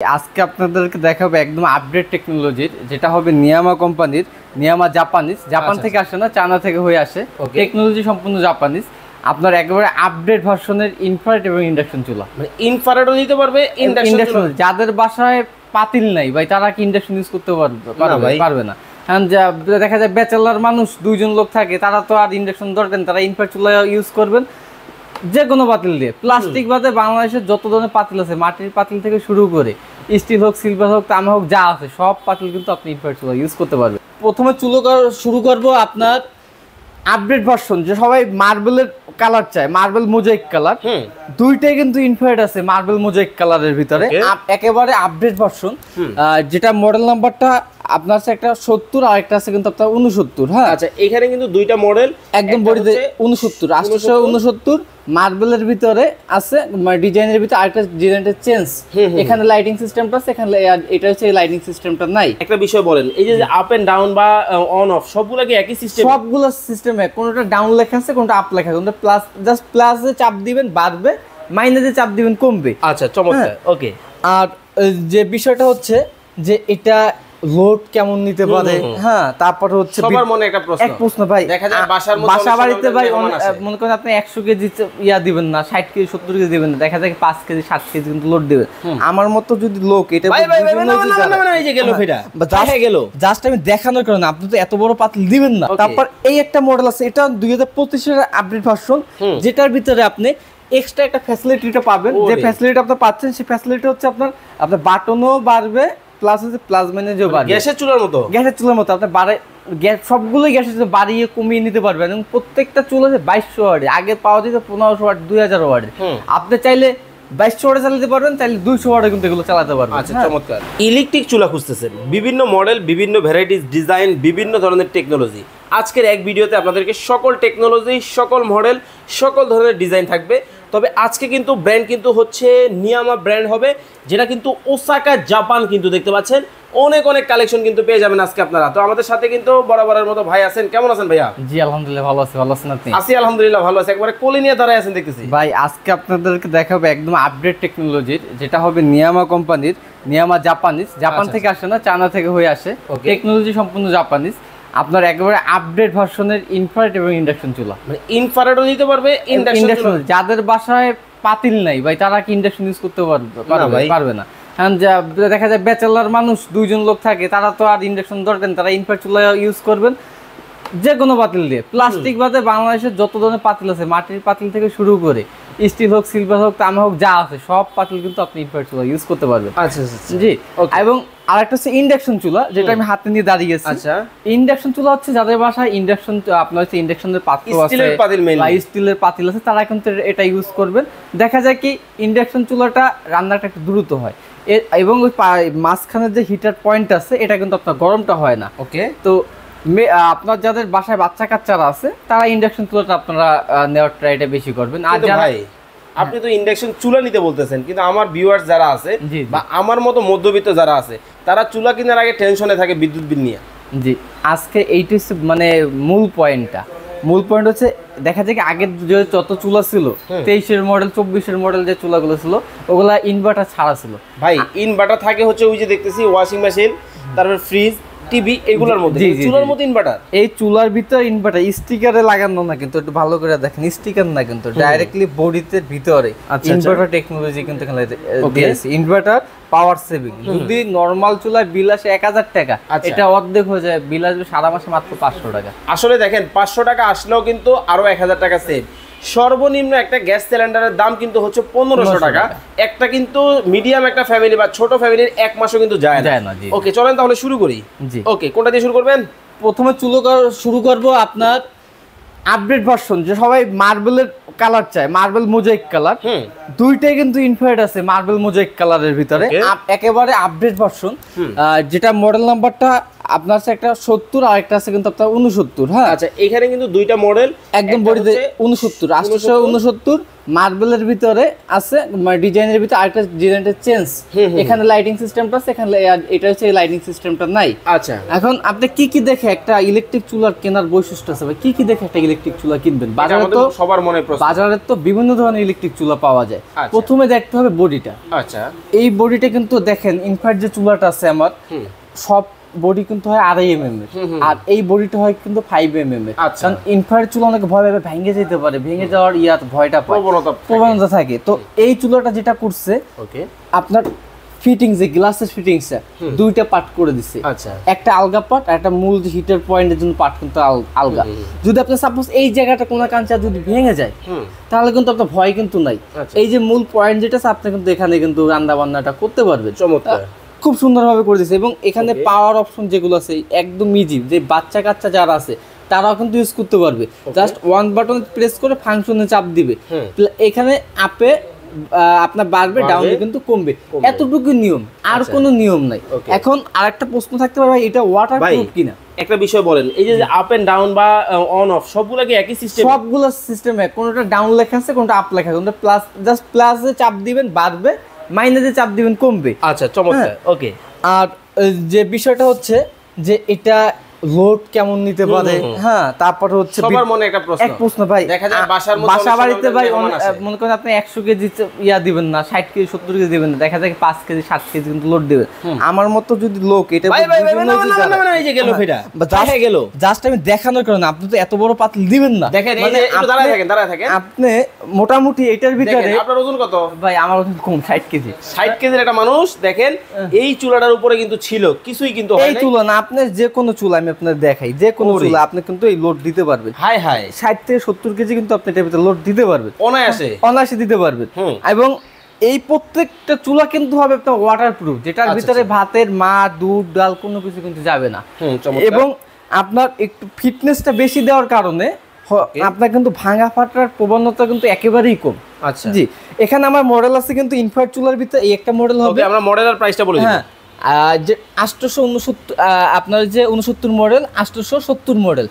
আজকে আপনাদেরকে দেখাবো একদম আপডেট টেকনোলজির, যেটা হবে নিয়ামা কোম্পানির। নিয়ামা জাপানিজ, জাপান থেকে আসে না, চায়না থেকে হয়ে আসে। টেকনোলজি সম্পূর্ণ জাপানিজ। আপনার একেবারে আপডেট ভার্সনের ইনফ্রারেড এবং ইন্ডাকশন চুলা, মানে ইনফ্রারেডও দিতে পারবে, ইন্ডাকশন। যাদের বাসায় পাতিল নাই ভাই, তারা কি ইন্ডাকশন ইউজ করতে পারবে না। দেখা যায় ব্যাচেলার মানুষ, দুইজন লোক থাকে, তারা তো আর ইন্ডাকশন দরকার, তারা ইনফ্রারেড চুলা ইউজ করবেন যে কোনো পাতিল দিয়ে। প্লাস্টিক বাদে বাংলাদেশের যত ধরনের পাতিল আছে, মাটির পাতিল থেকে শুরু করে স্টিল হোক, সিলভার হোক, তামা হোক, যা আছে সব পাতিল কিন্তু আপনি ইনফ্রারেড চুলা ইউজ করতে পারবেন। প্রথমে শুরু করবো আপনার আপডেট ভার্সন, যে সবাই মার্বেলের কালার চায়, মার্বেল মোজাইক কালার। দুইটাই কিন্তু ইনফ্রারেড আছে মার্বেল মোজাইক কালারের ভিতরে, একেবারে আপডেট ভার্সন। যেটা মডেল নাম্বারটা আপনার আছে একটা 70, আর একটা আছে কিন্তু আপনার 69। হ্যাঁ, আচ্ছা, এখানে কিন্তু দুইটা মডেল একদম বডিতে 69, 869 মার্বেলের ভিতরে আছে, ডিজাইনের ভিতরে আরেকটা ডিজাইনটা চেঞ্জ। এখানে লাইটিং সিস্টেমটা আছে, এখানে এটা হচ্ছে লাইটিং সিস্টেমটা নাই। একটা বিষয় বলেন, এই যে আপ এন্ড ডাউন বা অন অফ সবগুলা কি একই সিস্টেম? সবগুলো সিস্টেম এক, কোনটা ডাউন লেখা আছে, কোনটা আপ লেখা আছে, কোনটা প্লাস, জাস্ট প্লাসে চাপ দিবেন বাড়বে, মাইনাসে চাপ দিবেন কমবে। আচ্ছা, চমৎকার। ওকে, আর যে বিষয়টা হচ্ছে যে এটা লোড কেমন নিতে পারে। হ্যাঁ, তারপর হচ্ছে সবার মনে একটা প্রশ্ন ভাই, দেখা যায় বাসা বাড়িতে ভাই মনে করেন আপনি 100 কেজি দিবেন না, 60 কেজি 70 কেজি দিবেন না, দেখা যায় 5 কেজি 7 কেজি কিন্তু লোড দিবেন। আমার মতো যদি লোক এটা এই যে গেল ফেটা গেল, জাস্ট আমি দেখানোর কারণে আপনি তো এত বড় পাতিল দিবেন না। তারপর এই একটা মডেল আছে, এটা 2025 এর আপডেট ভার্সন, যেটার ভিতরে আপনি এক্সট্রা একটা ফ্যাসিলিটিটা পাবেন। যে ফ্যাসিলিটি আপনি পাচ্ছেন, সেই ফ্যাসিলিটি হচ্ছে আপনার বাটনও বাড়বে, প্লাস হচ্ছে প্লাস ম্যানেজও বাড়বে। গ্যাসের চুলার মতো আপনি গ্যাস সবগুলোই গ্যাসের চুলা বাড়িয়ে কমিয়ে নিতে পারবেন, এবং প্রত্যেকটা চুলা 2200 ওয়াটের, আগে পাওয়া যেত 1500 ওয়াট, 2000 ওয়াটের। আপনি চাইলে 2200 ওয়াটে চালাতে পারবেন, চাইলে 200 ওয়াটে কিন্তু এগুলো চালাতে পারবেন। আচ্ছা, চমৎকার। ইলেকট্রিক চুলা খুঁজতেছেন, বিভিন্ন মডেল, বিভিন্ন ভ্যারাইটিস, ডিজাইন, বিভিন্ন ধরনের টেকনোলজি। আজকের এক ভিডিওতে আপনাদেরকে সকল টেকনোলজি, সকল মডেল, সকল ধরনের ডিজাইন থাকবে। তবে আজকে কিন্তু ব্র্যান্ড কিন্তু হচ্ছে নিয়ামা ব্র্যান্ড হবে, যেটা কিন্তু ওসাকা জাপান। কিন্তু দেখতে পাচ্ছেন অনেক অনেক কালেকশন কিন্তু পেয়ে যাবেন আজকে আপনারা। তো আমাদের সাথে কিন্তু বরাবরের মতো ভাই আছেন। কেমন আছেন ভাইয়া? জি আলহামদুলিল্লাহ ভালো আছি। ভালো আছেন আপনি? আছি আলহামদুলিল্লাহ ভালো আছি। একবারে কোলে নিয়ে দাঁড়ায় আছেন দেখতেছি। ভাই আজকে আপনাদেরকে দেখাবো একদম আপডেট টেকনোলজির, যেটা হবে নিয়ামা কোম্পানির। নিয়ামা জাপানিজ, জাপান থেকে আসে না, চায়না থেকে হয়ে আসে। টেকনোলজি সম্পূর্ণ জাপানিজ। আপনার একেবারে আপডেট ভার্সনের ইনফ্রারেড এবং ইন্ডাকশন চুলা, মানে ইনফ্রারেডও দিতে পারবে, ইন্ডাকশন। যাদের বাসায় পাতিল নাই ভাই, তারা কি ইন্ডাকশন ইউজ করতে পারবে না। দেখা যায় ব্যাচেলার মানুষ, দুইজন লোক থাকে, তারা তো আর ইন্ডাকশন দরকার, তারা ইনফ্রারেড চুলা ইউজ করবেন যে কোনো পাতিল দিয়ে। প্লাস্টিক বাদে বাংলাদেশের যত ধরনের পাতিল আছে, মাটির পাতিল থেকে শুরু করে স্টিল হোক, সিলভার হোক, তামা হোক, যা আছে সব পাতিল কিন্তু আপনি ইনফ্রারেড চুলা ইউজ করতে পারবেন। আচ্ছা জি। এবং আরেকটা হচ্ছে ইন্ডাকশন চুলা, যেটা আমি হাতে নিয়ে দাঁড়িয়ে গেছি। আচ্ছা, ইন্ডাকশন চুলা হচ্ছে যাদের বাসায় ইন্ডাকশন, আপনার হচ্ছে ইন্ডাকশনের পাতিল আছে, স্টিলের পাতিল আছে, তারা কিন্তু এটা ইউজ করবেন। দেখা যায় কি ইন্ডাকশন চুলাটা রান্নাটা একটু দ্রুত হয়, এবং ওই মাঝখানের যে হিটার পয়েন্ট আছে, এটা কিন্তু আপনার গরমটা হয় না। ওকে, তো আপনার যাদের বাসায় বাচ্চা কাচ্চারা আছে, তারা ইন্ডাকশন চুলাটা আপনারা নেওয়ার ট্রাইটা বেশি করবেন। আর ভাই আপনি তো ইন্ডাকশন চুলা নিতে বলতেছেন, কিন্তু আমার ভিউয়ার্স যারা আছে বা আমার মতো মধ্যবিত্ত যারা আছে, তারা চুলা কেনার আগে টেনশনে থাকে বিদ্যুৎ বিল নিয়ে। জি, আজকে এইটা হচ্ছে মানে মূল পয়েন্ট হচ্ছে, দেখা যায় কি আগের যে যত চুলা ছিল, 23-এর মডেল, 24-এর মডেল যে চুলাগুলো ছিল, ওগুলা ইনভার্টার ছাড়া ছিল। ভাই ইনভার্টার থাকে হচ্ছে ওই যে দেখতেছি ওয়াশিং মেশিন, তারপর ফ্রিজ, টিভি, এগুলোর মধ্যে। চুলার মধ্যে ইনভার্টার, এই চুলার ভিতরে ইনভার্টার স্টিকারে লাগানো না, কিন্তু একটু ভালো করে দেখেন, স্টিকার না, কিন্তু ডাইরেক্টলি বডিতে ভিতরে ইনভার্টার টেকনোলজি কিন্তু এখানে দিয়েছে। Inverter power saving. যদি নরমাল চুলায় বিল আসে 1000 টাকা, এটা অর্ধেক হয়ে যায়, বিল আসবে সারা মাসে মাত্র 500 টাকা। আসলে দেখেন 500 টাকা আসলেও কিন্তু আরো 1000 টাকা সেভ। সর্বনিম্ন একটা গ্যাস সিলিন্ডারের দাম কিন্তু হচ্ছে 1500 টাকা। একটা কিন্তু মিডিয়াম একটা ফ্যামিলি বা ছোট ফ্যামিলির এক মাসও কিন্তু যায় না। ওকে, চলেন তাহলে শুরু করি। জি, ওকে, কোনটা দিয়ে শুরু করবেন? প্রথমে শুরু করব আপনার আপডেট ভার্সন, যে সবাই মার্বেলের কালার চায়, মার্বেল মোজাইক কালার। দুইটাই কিন্তু ইনফ্রারেড আছে মার্বেল মোজাইক কালারের ভিতরে, একেবারে আপডেট ভার্সন। যেটা মডেল নাম্বারটা আপনার আছে একটা 70 আর একটা আছে কিন্তু আপনার 69। হ্যাঁ, আচ্ছা এখানে কিন্তু দুইটা মডেল, একদম বডিতে 69 869 মার্বেলের ভিতরে আছে, ডিজাইনের ভিতরে আরেকটা ডিজাইনটা চেঞ্জ। এখানে লাইটিং সিস্টেমটা আছে, এখানে এটা হচ্ছে লাইটিং সিস্টেমটা নাই। আচ্ছা এখন আপনি কি কি দেখে একটা ইলেকট্রিক চুলার কেনার বৈশিষ্ট্য আছে, কি কি দেখে একটা ইলেকট্রিক চুলা কিনবেন? বাজারে তো সবার মনে প্রশ্ন, বাজারে তো বিভিন্ন ধরনের ইলেকট্রিক চুলা পাওয়া যায়। প্রথমে দেখতে হবে বডিটা। আচ্ছা এই বডিটা কিন্তু দেখেন ইনফ্রাট যে চুলাটা আছে আমার, সব বডি কিন্তু হয় 2.5 mm এর, আর এই বডিটা হয় কিন্তু 5 mm এর। কারণ ইনফ্রাট চুলা অনেকে ভয় পাবে ভেঙে যেতে পারে, ভেঙে যাওয়ার ভয়টা পায়, প্রবণতা থাকে। তো এই চুলাটা যেটা করছে আপনার ফিটিং, যে গ্লাসের ফিটিংসটা দুইটা পার্ট করে দিছে। আচ্ছা একটা আলগা পার্ট, একটা মূল যে হিটার পয়েন্টের জন্য পার্ট কিন্তু আলগা। যদি আপনি সাপোজ এই জায়গাটা কোনো কাঁচা যদি ভেঙে যায় তাহলে কিন্তু আপনার ভয় কিন্তু নাই। এই যে মূল পয়েন্ট যেটা আছে আপনি কিন্তু এখানে কিন্তু রান্না বান্নাটা করতে পারবেন। চমৎকার, খুব সুন্দরভাবে করে দিয়েছে। এবং এখানে পাওয়ার অপশন যেগুলো আছে একদম ইজি, যে বাচ্চা কাচ্চা যারা আছে তারাও কিন্তু ইউজ করতে পারবে। জাস্ট ওয়ান বাটন প্রেস করে ফাংশনে চাপ দিবে, এখানে আপে আপনার বাড়বে, ডাউনে কিন্তু কমবে, এতটুকু নিয়ম, আর কোনো নিয়ম নাই। এখন আরেকটা প্রশ্ন থাকতে পারে ভাই এটা ওয়াটার প্রুফ কিনা। একটা বিষয় বলেন, এই যে আপ এন্ড ডাউন বা অন অফ সবগুলো কি একই সিস্টেম? সবগুলো সিস্টেম এক, কোনটা ডাউন লেখা আছে কোনটা আপ লেখা আছে, কোনটা প্লাস, জাস্ট প্লাসে চাপ দিবেন বাড়বে, মাইনাসে চাপ দিবেন কমবে। আচ্ছা চমৎকার, ওকে। আর যে বিষয়টা হচ্ছে যে এটা লোড কেমন নিতে পারে। হ্যাঁ, তারপর হচ্ছে সবার মনে একটা প্রশ্ন ভাই, দেখা যায় বাসা বাড়িতে ভাই মনে করেন আপনি 100 কেজি দিবেন না, 60 কেজি 70 কেজি দিবেন না, দেখা যায় 5 কেজি 7 কেজি কিন্তু লোড দিবেন। আমার মতো যদি লোক এটা এই যে গেল ফেটা দেখে গেল, জাস্ট আমি দেখানোর কারণে আপনি তো এত বড় পাতিল দিবেন না। দেখেন এই যে একটু দাঁড়ায় থাকেন আপনি মোটামুটি এটার ভিতরে। আপনার ওজন কত ভাই? আমার ওজন কম, 60 কেজি। 60 কেজির একটা মানুষ দেখেন এই চুলাটার উপরে কিন্তু ছিল কিছুই, কিন্তু এই চুলা না, আপনি যে কোনো চুলা আমি আপনাদের দেখাই, যে কোনো চুলা আপনি কিন্তু এই লোড দিতে পারবেন। হাই 60 থেকে 70 কেজি কিন্তু আপনি এটার ভিতরে লোড দিতে পারবেন, অনায়াসে দিতে পারবেন। এবং এই প্রত্যেকটা চুলা কিন্তু হবে আপনার ওয়াটার প্রুফ, যেটার ভিতরে ভাতের মাছ, দুধ, ডাল কোনো কিছু কিন্তু যাবে না। এবং আপনার একটু ফিটনেসটা বেশি দেওয়ার কারণে আপনার কিন্তু ভাঙা ফাটার প্রবণতা কিন্তু একেবারেই কম। আচ্ছা জি, এখানে আমার মডেল আছে কিন্তু ইনফ্রাট চুলার ভিতরে এই একটা মডেল হবে। আমরা মডেলের প্রাইসটা বলে দিই। যে 869 আপনার যে 69 মডেল, 870 মডেল,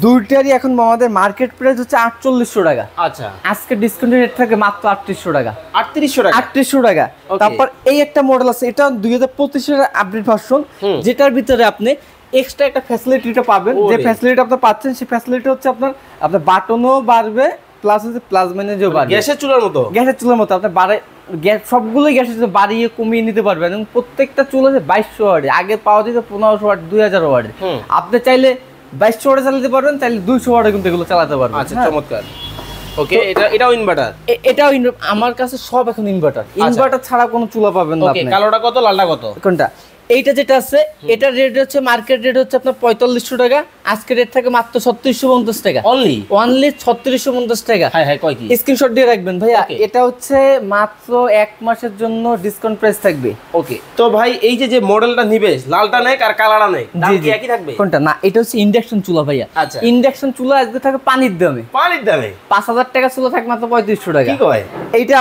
দুইটারই এখন আমাদের মার্কেট প্রাইস হচ্ছে 4800 টাকা। আচ্ছা আজকে ডিসকাউন্ট রেট থাকে মাত্র 3800 টাকা। 3800 টাকা। তারপর এই একটা মডেল আছে, এটা 2025 এর আপডেট ভার্সন, যেটার ভিতরে আপনি এক্সট্রা একটা ফ্যাসিলিটিটা পাবেন। যে ফ্যাসিলিটি আপনি পাচ্ছেন সেই ফ্যাসিলিটি হচ্ছে আপনার বাটনও বাড়বে, প্লাস হচ্ছে প্লাস মাইনাসও বাড়বে, গ্যাসের চুলার মতো আপনার বাড়ে গ্যাস সবগুলোই গ্যাসের চুলা বাড়িয়ে কমিয়ে নিতে পারবেন। এবং প্রত্যেকটা চুলা 2200 ওয়াট, আগে পাওয়া যেত 1500 ওয়াট, 2000 ওয়াট। আপনি চাইলে 2200 ওয়াটে চালাতে পারবেন, চাইলে 200 ওয়াটে কিন্তু এগুলো চালাতে পারবেন। আচ্ছা চমৎকার, ওকে। এটাও ইনভার্টার? এটাও আমার কাছে সব এখন ইনভার্টার ছাড়া কোনো চুলা পাবেন না আপনি। কালোটা কত, লালটা কত? কোনটা? এইটা যেটা আছে এটার রেট হচ্ছে মার্কেট রেট হচ্ছে আপনার 4500 টাকা, আজকে রেট থাকে মাত্র 3650 টাকা। অনলি 3650 টাকা। কয় কি স্ক্রিনশট দিয়ে রাখবেন ভাইয়া। এটা হচ্ছে মাত্র 1 মাসের জন্য ডিসকাউন্ট প্রাইস থাকবে। ওকে। তো ভাই এই যে মডেলটা নিবে, লালটা নেক আর কালারটা নেক, দাম কি একই থাকবে? কোনটা? না, এটা হচ্ছে ইন্ডাকশন চুলা ভাইয়া। আচ্ছা, ইন্ডাকশন চুলা আজকে থাকে পানির দামে 5000 টাকা, চুলা থাকে মাত্র 3500 টাকা। কি কয়? এইটা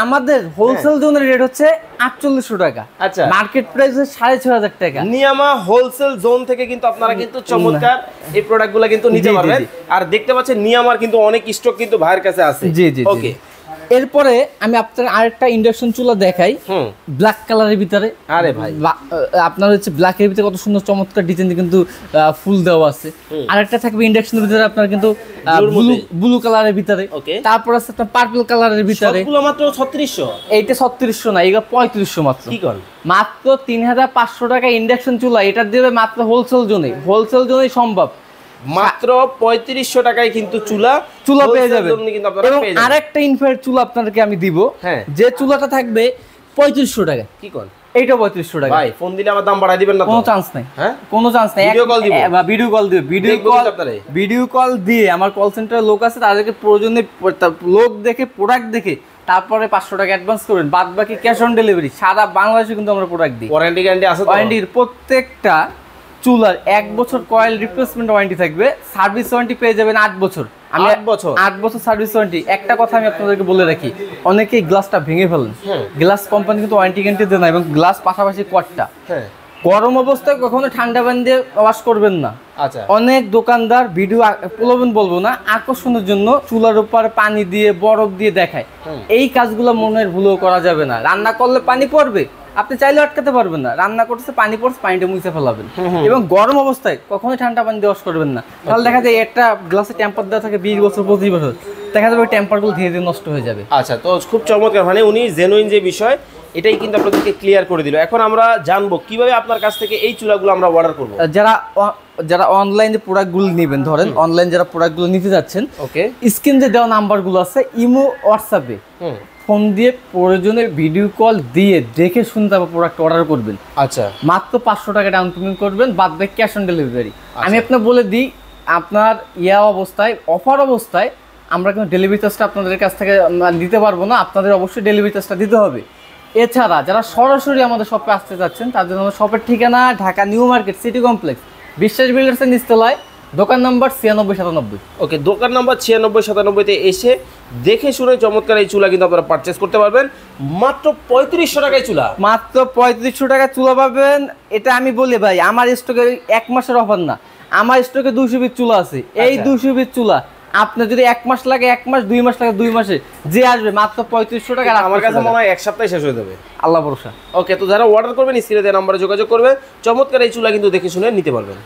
আমাদের হোলসেল জোনের রেট হচ্ছে 4800 টাকা। আচ্ছা, মার্কেট প্রাইস 6500 টাকা। নিয়ামা হোলসেল জোন থেকে কিন্তু আপনারা কিন্তু চমৎকার এই প্রোডাক্টগুলো কিন্তু নিতে পারবেন। আর দেখতে পাচ্ছেন নিয়ামার কিন্তু অনেক স্টক কিন্তু ভাইয়ের কাছে আছে। জি জি, ওকে। এরপরে আমি আপনার আরেকটা ইন্ডাকশন চুলা দেখাই, ব্ল্যাক কালারের ভিতরে। আরে ভাই, আপনার হচ্ছে ব্ল্যাকের ভিতরে কত সুন্দর চমৎকার ডিজাইন কিন্তু ফুল দেওয়া আছে। আরেকটা থাকবে ইন্ডাকশনের ভিতরে আপনার কিন্তু ব্লু কালারের ভিতরে। তারপর আছে আপনার পার্পল কালারের ভিতরে। সবগুলো মাত্র 3600। এইটা 3600 না, এটা 3500 মাত্র। কি করেন? মাত্র 3500 টাকা ইন্ডাকশন চুলা। এটা দিবে মাত্র হোলসেল জোনে সম্ভব। মাত্র 3500 টাকায় কিন্তু চুলা পেয়ে যাবেন। এবং আরেকটা ইনফ্রারেড চুলা আপনাদেরকে আমি দিব, যে চুলাটা থাকবে 3500 টাকা। কি কোন? এইটা 3500 টাকা। ভাই ফোন দিলে আবার দাম বাড়াই দিবেন না? কোনো চান্স নাই, কোনো চান্স নাই। ভিডিও কল দিব, ভিডিও কল দিয়ে আমার কল সেন্টারের লোক আছে, তাদেরকে প্রয়োজনে লোক দেখে প্রোডাক্ট দেখে তারপরে 500 টাকা অ্যাডভান্স করবেন, বাদ বাকি ক্যাশ অন ডেলিভারি। সারা বাংলাদেশে কিন্তু আমরা প্রোডাক্ট দিই। ওয়ারেন্টি গ্যারান্টি আছে? ওয়ারেন্টির প্রত্যেকটা চুলার 1 বছর কয়েল রিপ্লেসমেন্ট ওয়ারেন্টি থাকবে, সার্ভিস ওয়ারেন্টি পেয়ে যাবেন 8 বছর। 8 বছর সার্ভিস ওয়ারেন্টি। একটা কথা আমি আপনাদেরকে বলে রাখি, অনেকেই গ্লাসটা ভেঙে ফেলেন, গ্লাস কোম্পানি কিন্তু ওয়ারেন্টি গ্যারান্টি দেয় না, এবং গ্লাস পাশাপাশি কোয়াটটা গরম অবস্থায় কখনো ঠান্ডা পানি দিয়ে ওয়াশ করবেন না। আচ্ছা, অনেক দোকানদার ভিডিও প্রলোভন বলবো না, আকর্ষণের জন্য চুলার উপর পানি দিয়ে বরফ দিয়ে দেখায়। এই কাজগুলো মনের ভুলেও করা যাবে না। রান্না করলে পানি পড়বে, আপনি চাইলে আটকাতে পারবেন না। রান্না করতেছে, পানি পড়ছে, পানিটা মুছে ফেলাবেন। এবং গরম অবস্থায় কখনোই ঠান্ডা পানি দিয়ে ওয়াশ করবেন না। তাহলে দেখা যায় একটা গ্লাসে টেম্পার দেওয়া থাকে 20 বছর 25 বছর, দেখা যাবে ওই টেম্পারগুলো ধীরে ধীরে নষ্ট হয়ে যাবে। আচ্ছা, তো খুব চমৎকার, মানে উনি জেনুইন যে বিষয় এটাই কিন্তু আপনাদেরকে ক্লিয়ার করে দিল। এখন আমরা জানবো কিভাবে আপনার কাছ থেকে এই চুলাগুলো আমরা অর্ডার করব। যারা অনলাইনে প্রোডাক্টগুলো নেবেন, ধরেন অনলাইন যারা প্রোডাক্টগুলো নিতে যাচ্ছেন, ওকে, স্ক্রিনে দেওয়া নাম্বারগুলো আছে, ইমো হোয়াটসঅ্যাপে ফোন দিয়ে প্রয়োজনে ভিডিও কল দিয়ে দেখে শুনে তারপর প্রোডাক্ট অর্ডার করবেন। আচ্ছা, মাত্র 500 টাকা ডাউন পেমেন্ট করবেন, বাদ বাকি ক্যাশ অন ডেলিভারি। আমি আপনার বলে দিই, আপনার অবস্থায়, অফার অবস্থায় আমরা কিন্তু ডেলিভারি চার্জটা আপনাদের কাছ থেকে দিতে পারবো না, আপনাদের অবশ্যই ডেলিভারি চার্জটা দিতে হবে। এছাড়া যারা সরাসরি আমাদের শপে আসতে চাচ্ছেন, তার জন্য আমাদের শপের ঠিকানা Dhaka new market city complex, বিশ্বাস বিল্ডার্সের নিচতলায়, দোকান নাম্বার 9697। ওকে, দোকান নাম্বার 9697-তে এসে দেখে শুনে চমৎকার এই চুলা কিন্তু আপনারা পারচেস করতে পারবেন। মাত্র 3500 টাকায় চুলা, মাত্র 3500 টাকা চুলা পাবেন। এটা আমি বলি ভাই, আমার স্টকে 1 মাসের অফার না, আমার স্টকে 200 পিস চুলা আছে। এই 200 পিস চুলা আপনার যদি 1 মাস লাগে 1 মাস, 2 মাস লাগে 2 মাসে, যে আসবে মাত্র 3500 টাকা। আমার কাছে মনে হয় 1 সপ্তাহে শেষ হয়ে যাবে, আল্লাহ ভরসা। ওকে, তো যারা অর্ডার করবেন স্ক্রিনে দেওয়া নাম্বারে যোগাযোগ করবেন, চমৎকার এই চুলা কিন্তু দেখে শুনে নিতে পারবেন।